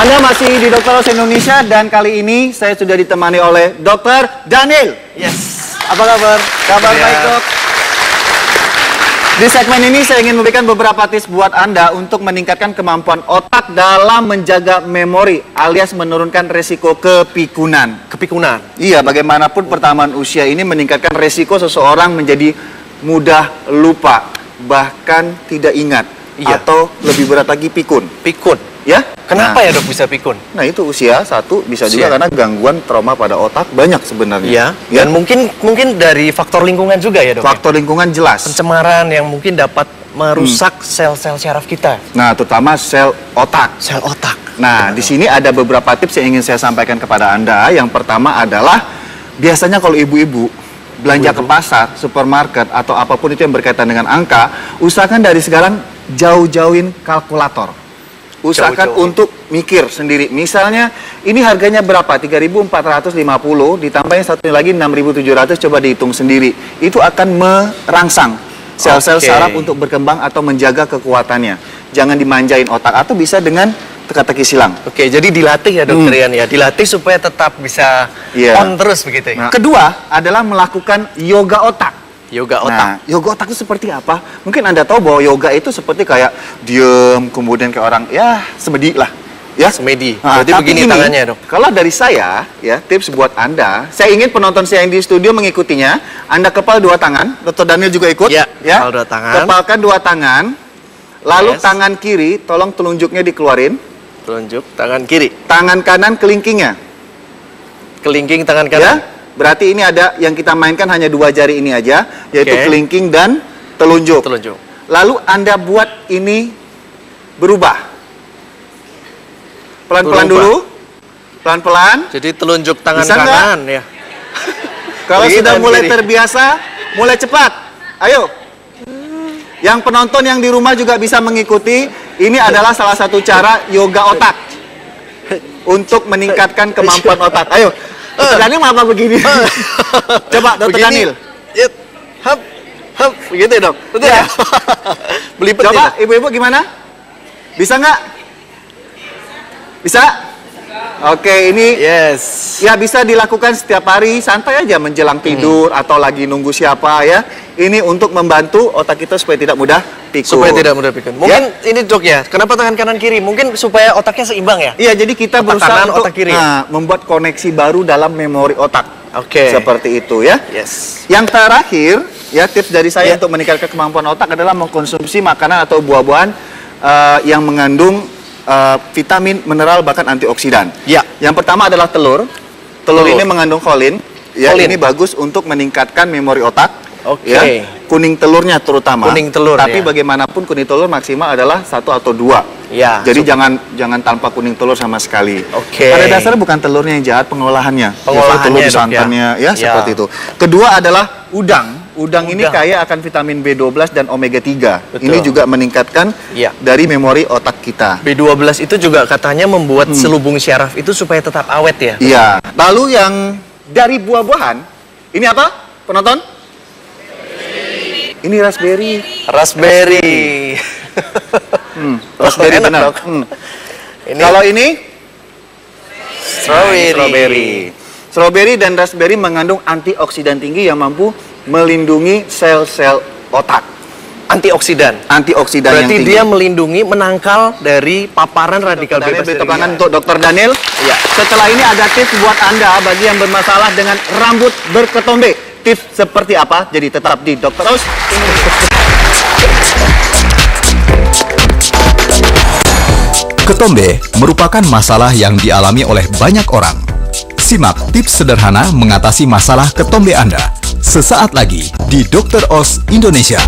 Anda masih di Dr. Oz Indonesia dan kali ini saya sudah ditemani oleh Dr. Daniel. Yes. Apa kabar? Kabar baik, Dok. Di segmen ini saya ingin memberikan beberapa tips buat Anda untuk meningkatkan kemampuan otak dalam menjaga memori alias menurunkan resiko kepikunan. Kepikunan. Iya, bagaimanapun pertambahan usia ini meningkatkan resiko seseorang menjadi mudah lupa, bahkan tidak ingat, atau lebih berat lagi pikun. Pikun. Ya? Kenapa ya dok bisa pikun? Nah itu usia satu, bisa juga karena gangguan trauma pada otak banyak sebenarnya. Iya. Ya? Dan mungkin dari faktor lingkungan juga ya dok. Faktor lingkungan jelas. Pencemaran yang mungkin dapat merusak sel-sel syaraf kita. Nah terutama sel otak. Sel otak. Nah di sini ada beberapa tips yang ingin saya sampaikan kepada Anda. Yang pertama adalah biasanya kalau ibu-ibu belanja ke pasar, supermarket atau apapun itu yang berkaitan dengan angka, usahakan dari sekarang jauh-jauhin kalkulator. Usahakan untuk mikir sendiri. Misalnya ini harganya berapa? 3.450 ditambah yang satunya lagi 6.700, coba dihitung sendiri. Itu akan merangsang sel-sel saraf untuk berkembang atau menjaga kekuatannya. Jangan dimanjain otak atau bisa dengan teka-teki silang. Oke, jadi dilatih ya dokter Ian ya. Dilatih supaya tetap bisa on terus begitu ya. Nah, kedua adalah melakukan yoga otak. Yoga otak. Nah, yoga otak itu seperti apa? Mungkin Anda tahu bahwa yoga itu seperti kayak diem, kemudian kayak orang, ya semedi lah. Ya, semedi. Nah, berarti begini tangannya dok. Kalau dari saya, ya tips buat Anda, saya ingin penonton saya yang di studio mengikutinya. Anda kepal dua tangan, Dr. Daniel juga ikut. Ya, kepal dua tangan. Kepalkan dua tangan, lalu tangan kiri, tolong telunjuknya dikeluarin. Telunjuk, tangan kiri. Tangan kanan kelingkingnya. Kelingking tangan kanan. Ya? Berarti ini ada yang kita mainkan hanya dua jari ini aja, yaitu kelingking dan telunjuk. Telunjuk. Lalu Anda buat ini berubah. Pelan-pelan dulu. Pelan-pelan. Jadi telunjuk tangan Bisa kanan ya. Kalau sudah mulai terbiasa, mulai cepat. Ayo. Yang penonton yang di rumah juga bisa mengikuti. Ini adalah salah satu cara yoga otak untuk meningkatkan kemampuan otak. Ayo. Dr. Daniel apa begini? Coba Dr. Daniel. Hap, hap, begitu dok. Betul ya? Belipet. Coba ibu-ibu gimana? Bisa nggak? Bisa? Oke, ini ya bisa dilakukan setiap hari, santai aja menjelang tidur atau lagi nunggu siapa ya. Ini untuk membantu otak kita supaya tidak mudah pikun. Supaya tidak mudah pikun. Mungkin ini dok ya, kenapa tangan kanan kiri? Mungkin supaya otaknya seimbang ya? Iya, jadi kita otak berusaha kanan, untuk otak kiri. Membuat koneksi baru dalam memori otak. Oke. Seperti itu ya. Yes. Yang terakhir, ya tips dari saya untuk meningkatkan kemampuan otak adalah mengkonsumsi makanan atau buah-buahan yang mengandung vitamin, mineral, bahkan antioksidan. Ya. Yang pertama adalah telur. Telur ini mengandung kolin. Ya, ini bagus untuk meningkatkan memori otak. Oke. Ya, kuning telurnya terutama. Kuning telur. Tapi bagaimanapun kuning telur maksimal adalah 1 atau 2. Ya. Jadi jangan tanpa kuning telur sama sekali. Oke. Pada dasarnya bukan telurnya yang jahat, pengolahannya. Pengolahannya, telur santannya, ya seperti itu. Kedua adalah udang. Udang ini kaya akan vitamin B12 dan omega 3. Betul. Ini juga meningkatkan dari memori otak kita. B12 itu juga katanya membuat selubung syaraf itu supaya tetap awet ya? Iya. Lalu yang dari buah-buahan, ini apa penonton? Ini raspberry. Raspberry. Raspberry benar. Kalau ini strawberry. Strawberry dan raspberry mengandung antioksidan tinggi yang mampu melindungi sel-sel otak. Antioksidan. Antioksidan yang tinggi. Berarti dia melindungi, menangkal dari paparan radikal bebas. Untuk Dr. Daniel. Ya. Setelah ini ada tips buat Anda bagi yang bermasalah dengan rambut berketombe. Tips seperti apa? Jadi tetap di Dr. Oz. Ketombe merupakan masalah yang dialami oleh banyak orang. Simak tips sederhana mengatasi masalah ketombe Anda sesaat lagi di Dr. Oz Indonesia.